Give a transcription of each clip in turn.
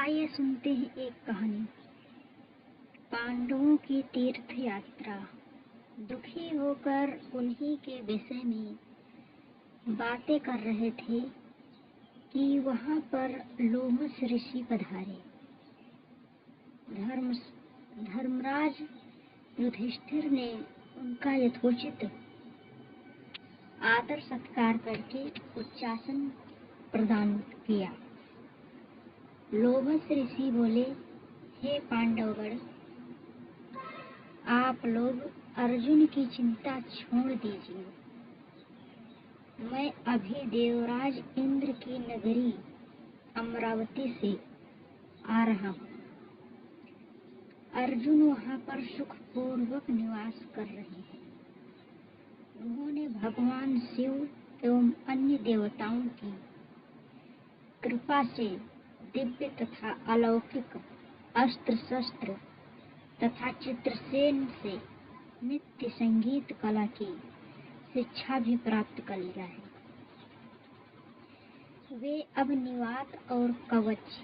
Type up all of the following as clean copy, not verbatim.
आइए सुनते हैं एक कहानी। पांडवों की तीर्थ यात्रा। दुखी होकर उन्हीं के विषय में बातें कर रहे थे कि वहां पर लोमस ऋषि पधारे। धर्मराज युधिष्ठिर ने उनका यथोचित आदर सत्कार करके उच्चासन प्रदान किया। लोमस ऋषि बोले, हे पांडवगण, आप लोग अर्जुन की चिंता छोड़ दीजिए। मैं अभी देवराज इंद्र की नगरी अमरावती से आ रहा हूँ। अर्जुन वहाँ पर सुखपूर्वक निवास कर रहे हैं। उन्होंने भगवान शिव एवं अन्य देवताओं की कृपा से दिव्य तथा अलौकिक अस्त्र शस्त्र तथा चित्रसेन से नित्य संगीत कला की शिक्षा भी प्राप्त कर लिया है। वे अब निवात और कवच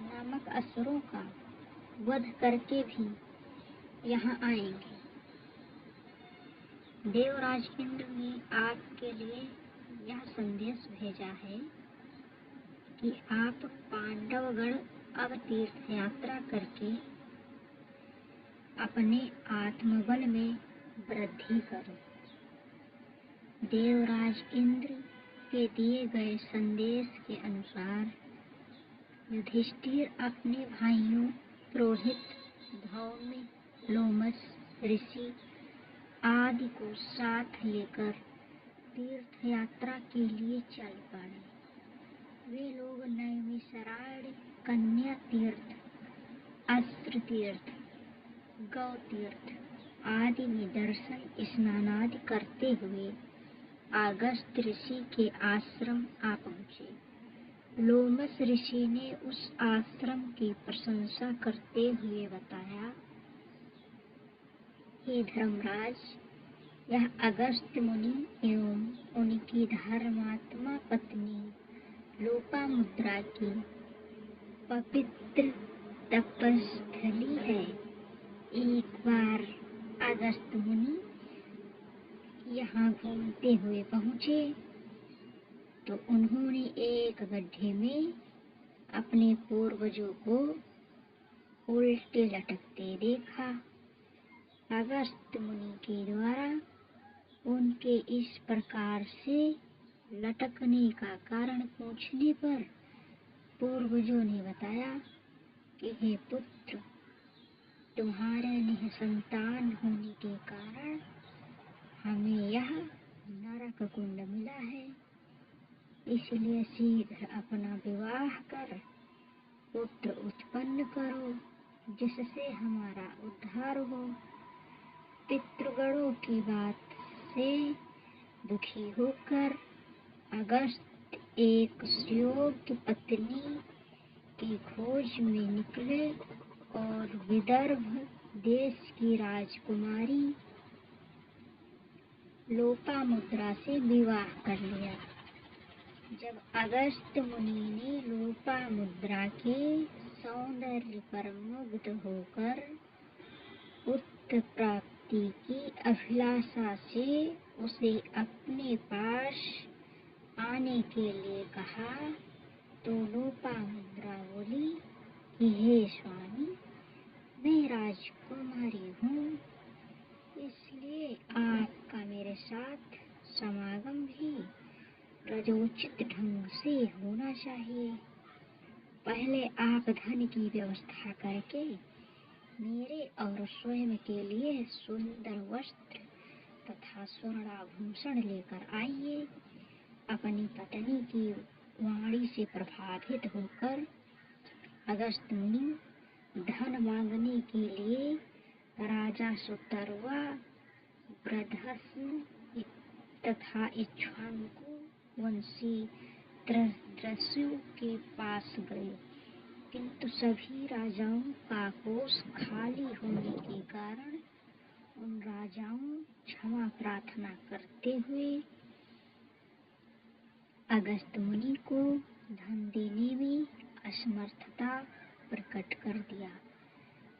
नामक असुरों का वध करके भी यहाँ आएंगे। देवराज इंद्र ने आपके लिए यह संदेश भेजा है कि आप पांडवगण अब तीर्थ यात्रा करके अपने आत्मबल में वृद्धि करो। देवराज इंद्र के दिए गए संदेश के अनुसार युधिष्ठिर अपने भाइयों रोहित, धौम्य, लोमस ऋषि आदि को साथ लेकर तीर्थ यात्रा के लिए चल पड़े। वे लोग नैमिषारण्य, कन्या तीर्थ, अस्त्र तीर्थ, गौ तीर्थ आदि में दर्शन स्नान आदि करते हुए अगस्त्य ऋषि के आश्रम आ पहुँचे। लोमस ऋषि ने उस आश्रम की प्रशंसा करते हुए बताया, हे धर्मराज, यह अगस्त्य मुनि एवं उनकी धर्मात्मा पत्नी लोपामुद्रा की पवित्र तपस्थली है। एक बार अगस्त्य मुनि यहाँ घूमते हुए पहुँचे तो उन्होंने एक गड्ढे में अपने पूर्वजों को उल्टे लटकते देखा। अगस्त्य मुनि के द्वारा उनके इस प्रकार से लटकने का कारण पूछने पर पूर्वजों ने बताया कि हे पुत्र, तुम्हारे निसंतान होने के कारण हमें यह नरक कुंड मिला है। इसलिए शीघ्र अपना विवाह कर पुत्र उत्पन्न करो, जिससे हमारा उद्धार हो। पितृगणों की बात से दुखी होकर अगस्त्य एक सुयोग्य पत्नी की खोज में निकले और विदर्भ देश की राजकुमारी लोपामुद्रा से विवाह कर लिया। जब अगस्त्य मुनि ने लोपामुद्रा के सौंदर्य पर मुग्ध होकर पुत्र प्राप्ति की अभिलाषा से उसे अपने पास आने के लिए कहा, तो लोपामुद्रा बोली कि हे स्वामी, मैं राजकुमारी हूँ, इसलिए आपका मेरे साथ समागम भी रजोचित ढंग से होना चाहिए। पहले आप धन की व्यवस्था करके मेरे और स्वयं के लिए सुंदर वस्त्र तथा स्वर्णाभूषण लेकर आइए। अपनी पत्नी की वाणी से प्रभावित होकर अगस्त्य मुनि धन मांगने के लिए राजा सुतर्वा, बृहस्पति तथा इक्ष्वाकु वंशी त्रिदस्यु के पास गए, किंतु सभी राजाओं का कोष खाली होने के कारण उन राजाओं क्षमा प्रार्थना करते हुए अगस्त्य मुनि को धन देने में असमर्थता प्रकट कर दिया।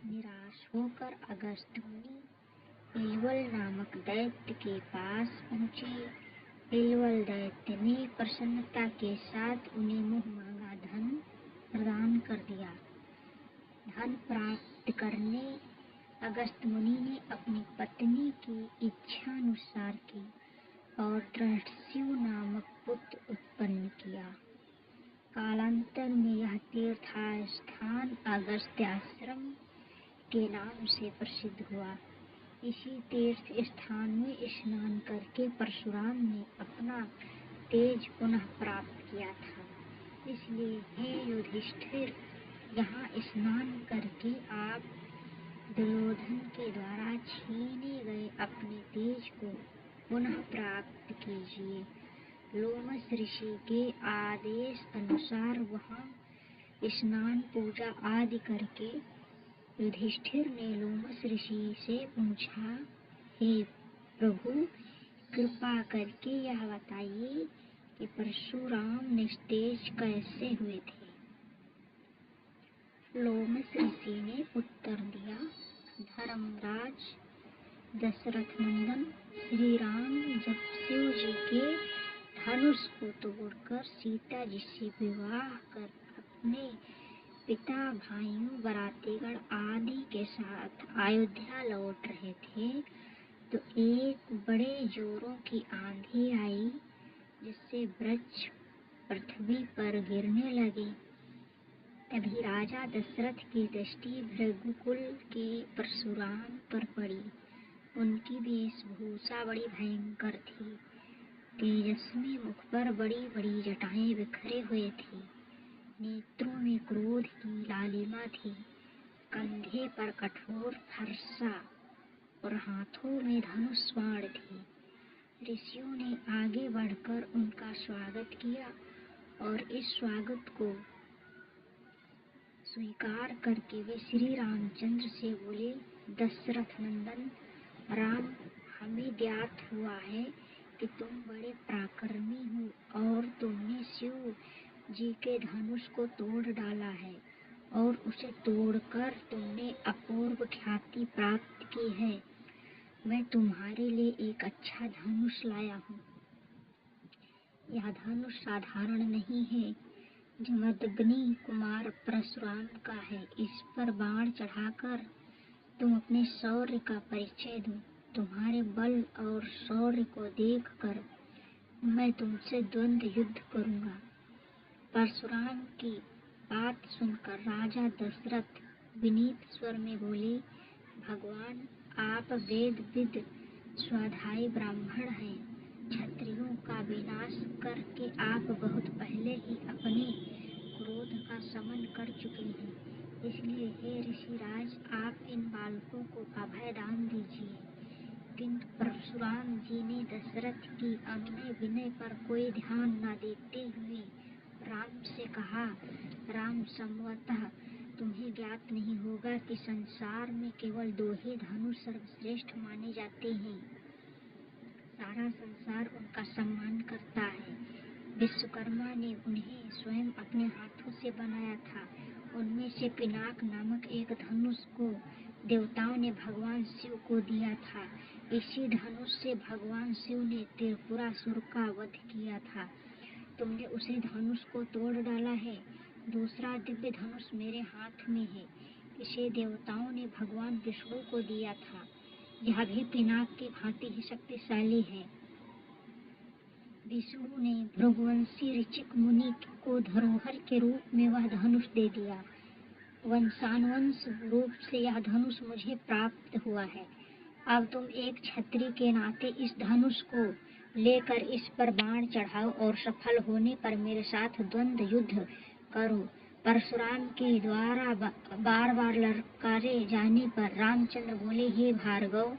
निराश होकर अगस्त मुनि इलवल नामक दैत्य के पास पहुंचे। इलवल दैत्य ने प्रसन्नता के साथ उन्हें मुँह मांगा धन प्रदान कर दिया। धन प्राप्त करने अगस्त मुनि ने अपनी पत्नी की इच्छानुसार की और दृढ़स्यु नामक पुत्र उत्पन्न किया। कालांतर में यह तीर्थस्थान अगस्त्याश्रम के नाम से प्रसिद्ध हुआ। इसी तीर्थ स्थान में स्नान करके परशुराम ने अपना तेज पुनः प्राप्त किया था। इसलिए हे युधिष्ठिर, यहाँ स्नान करके आप दुर्योधन के द्वारा छीने गए अपने तेज को पुनः प्राप्त कीजिए। लोमस ऋषि के आदेश अनुसार वहाँ स्नान पूजा आदि करके युधिष्ठिर ने लोमस ऋषि से पूछा, हे प्रभु, कृपा करके यह बताइए कि परशुराम निस्तेज कैसे हुए थे। लोमस ऋषि ने उत्तर दिया, धर्मराज दशरथ नंदन, श्री राम जब शिव जी के धनुष को तोड़कर सीता जी से विवाह कर अपने पिता, भाइयों, बरातीगण आदि के साथ अयोध्या लौट रहे थे तो एक बड़े जोरों की आंधी आई, जिससे वृक्ष पृथ्वी पर गिरने लगे। तभी राजा दशरथ की दृष्टि भृगुकुल के परशुराम पर पड़ी। उनकी वेशभूषा बड़ी भयंकर थी। तेजस्वी मुख पर बड़ी बड़ी जटाएं बिखरे हुए थे। नेत्रों में क्रोध की लालिमा थी। कंधे पर कठोर फरसा और हाथों में धनुष बाण थे। ऋषियों ने आगे बढ़कर उनका स्वागत किया और इस स्वागत को स्वीकार करके वे श्री रामचंद्र से बोले, दशरथ नंदन राम, हमें ज्ञात हुआ है कि तुम बड़े पराक्रमी हो और तुमने शिव जी के धनुष को तोड़ डाला है और उसे तोड़कर तुमने अपूर्व ख्याति प्राप्त की है। मैं तुम्हारे लिए एक अच्छा धनुष लाया हूँ। यह धनुष साधारण नहीं है, जमदग्नि कुमार परशुराम का है। इस पर बाण चढ़ाकर तुम अपने शौर्य का परिचय दो। तुम्हारे बल और शौर्य को देखकर मैं तुमसे द्वंद्व युद्ध करूंगा। परशुराम की बात सुनकर राजा दशरथ विनीत स्वर में बोले, भगवान, आप वेदविद स्वाध्यायी ब्राह्मण हैं। क्षत्रियों का विनाश करके आप बहुत पहले ही अपने क्रोध का शमन कर चुके हैं। इसलिए हे ऋषिराज, आप इन बालकों को अभय दान दीजिए। किंतु परशुराम जी ने दशरथ की अनुनय विनय पर कोई ध्यान न देते हुए राम से कहा, राम, संभवतः तुम्हें ज्ञात नहीं होगा कि संसार में केवल दो ही धनुष सर्वश्रेष्ठ माने जाते हैं। सारा संसार उनका सम्मान करता है। विश्वकर्मा ने उन्हें स्वयं अपने हाथों से बनाया था। उनमें से पिनाक नामक एक धनुष को देवताओं ने भगवान शिव को दिया था। इसी धनुष से भगवान शिव ने त्रिपुरासुर का वध किया था। तुमने उसी धनुष को तोड़ डाला है। दूसरा दिव्य धनुष मेरे हाथ में है। इसे देवताओं ने भगवान विष्णु को दिया था। यह भी पिनाक की भांति ही शक्तिशाली है। विष्णु ने भृगुवंशी ऋचिक मुनि को धरोहर के रूप में वह धनुष दे दिया। वंशानुवंश रूप से यह धनुष मुझे प्राप्त हुआ है। अब तुम एक क्षत्रिय के नाते इस धनुष को लेकर इस पर बाण चढ़ाओ और सफल होने पर मेरे साथ द्वंद्व युद्ध करो। परशुराम के द्वारा बार बार ललकारे जाने पर रामचंद्र बोले, हे भार्गव,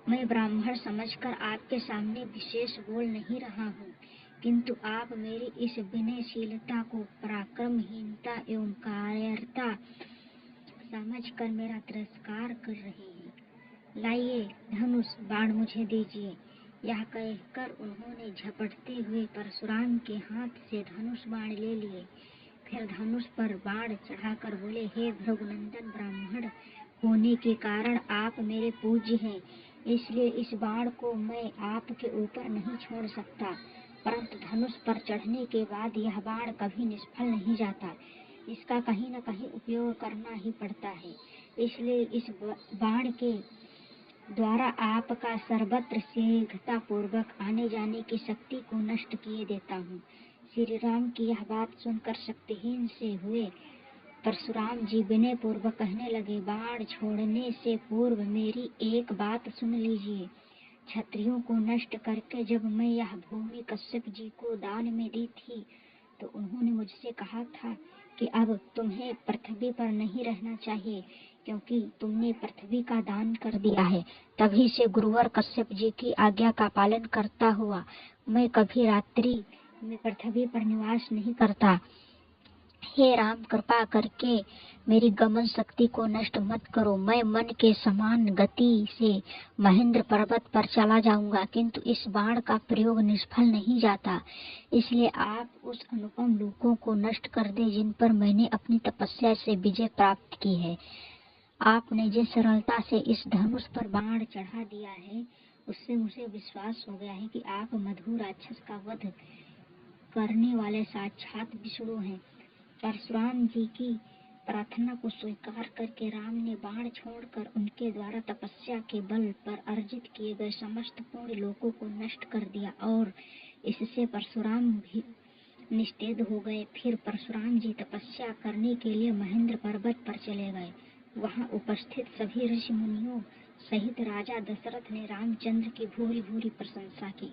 मैं ब्राह्मण समझकर आपके सामने विशेष बोल नहीं रहा हूँ, किंतु आप मेरी इस विनयशीलता को पराक्रमहीनता एवं कायरता समझकर मेरा तिरस्कार कर रहे हैं। लाइए धनुष बाण मुझे दीजिए। यह कहकर उन्होंने झपटते हुए परशुराम के हाथ से धनुष बाण ले लिए। फिर धनुष पर बाण चढ़ाकर बोले, हे भृगुनंदन, ब्राह्मण होने के कारण आप मेरे पूज्य हैं, इसलिए इस बाण को मैं आपके ऊपर नहीं छोड़ सकता। परंतु धनुष पर चढ़ने के बाद यह बाण कभी निष्फल नहीं जाता, इसका कहीं न कहीं उपयोग करना ही पड़ता है। इसलिए इस बाण के द्वारा आपका सर्वत्र शीघ्रता पूर्वक आने जाने की शक्ति को नष्ट किए देता हूँ। श्री राम की यह बात सुनकर शक्तिहीन से हुए परशुराम जी विनय पूर्वक कहने लगे, बाण छोड़ने से पूर्व मेरी एक बात सुन लीजिए। क्षत्रियों को नष्ट करके जब मैं यह भूमि कश्यप जी को दान में दी थी, तो उन्होंने मुझसे कहा था कि अब तुम्हें पृथ्वी पर नहीं रहना चाहिए, क्योंकि तुमने पृथ्वी का दान कर दिया है। तभी से गुरुवर कश्यप जी की आज्ञा का पालन करता हुआ मैं कभी रात्रि में पृथ्वी पर निवास नहीं करता। हे राम, कृपा करके मेरी गमन शक्ति को नष्ट मत करो। मैं मन के समान गति से महेंद्र पर्वत पर चला जाऊंगा, किंतु इस बाण का प्रयोग निष्फल नहीं जाता। इसलिए आप उस अनुपम लोकों को नष्ट कर दे जिन पर मैंने अपनी तपस्या से विजय प्राप्त की है। आपने जिस सरलता से इस धनुष पर बाण चढ़ा दिया है, उससे मुझे विश्वास हो गया है कि आप मधु राक्षस का वध करने वाले साक्षात विष्णु हैं। परशुराम जी की प्रार्थना को स्वीकार करके राम ने बाण छोड़कर उनके द्वारा तपस्या के बल पर अर्जित किए गए समस्त पूर्ण लोकों को नष्ट कर दिया और इससे परशुराम भी निस्तेज हो गए। फिर परशुराम जी तपस्या करने के लिए महेंद्र पर्वत पर चले गए। वहां उपस्थित सभी ऋषि मुनियों सहित राजा दशरथ ने रामचंद्र की भूरी भूरी प्रशंसा की।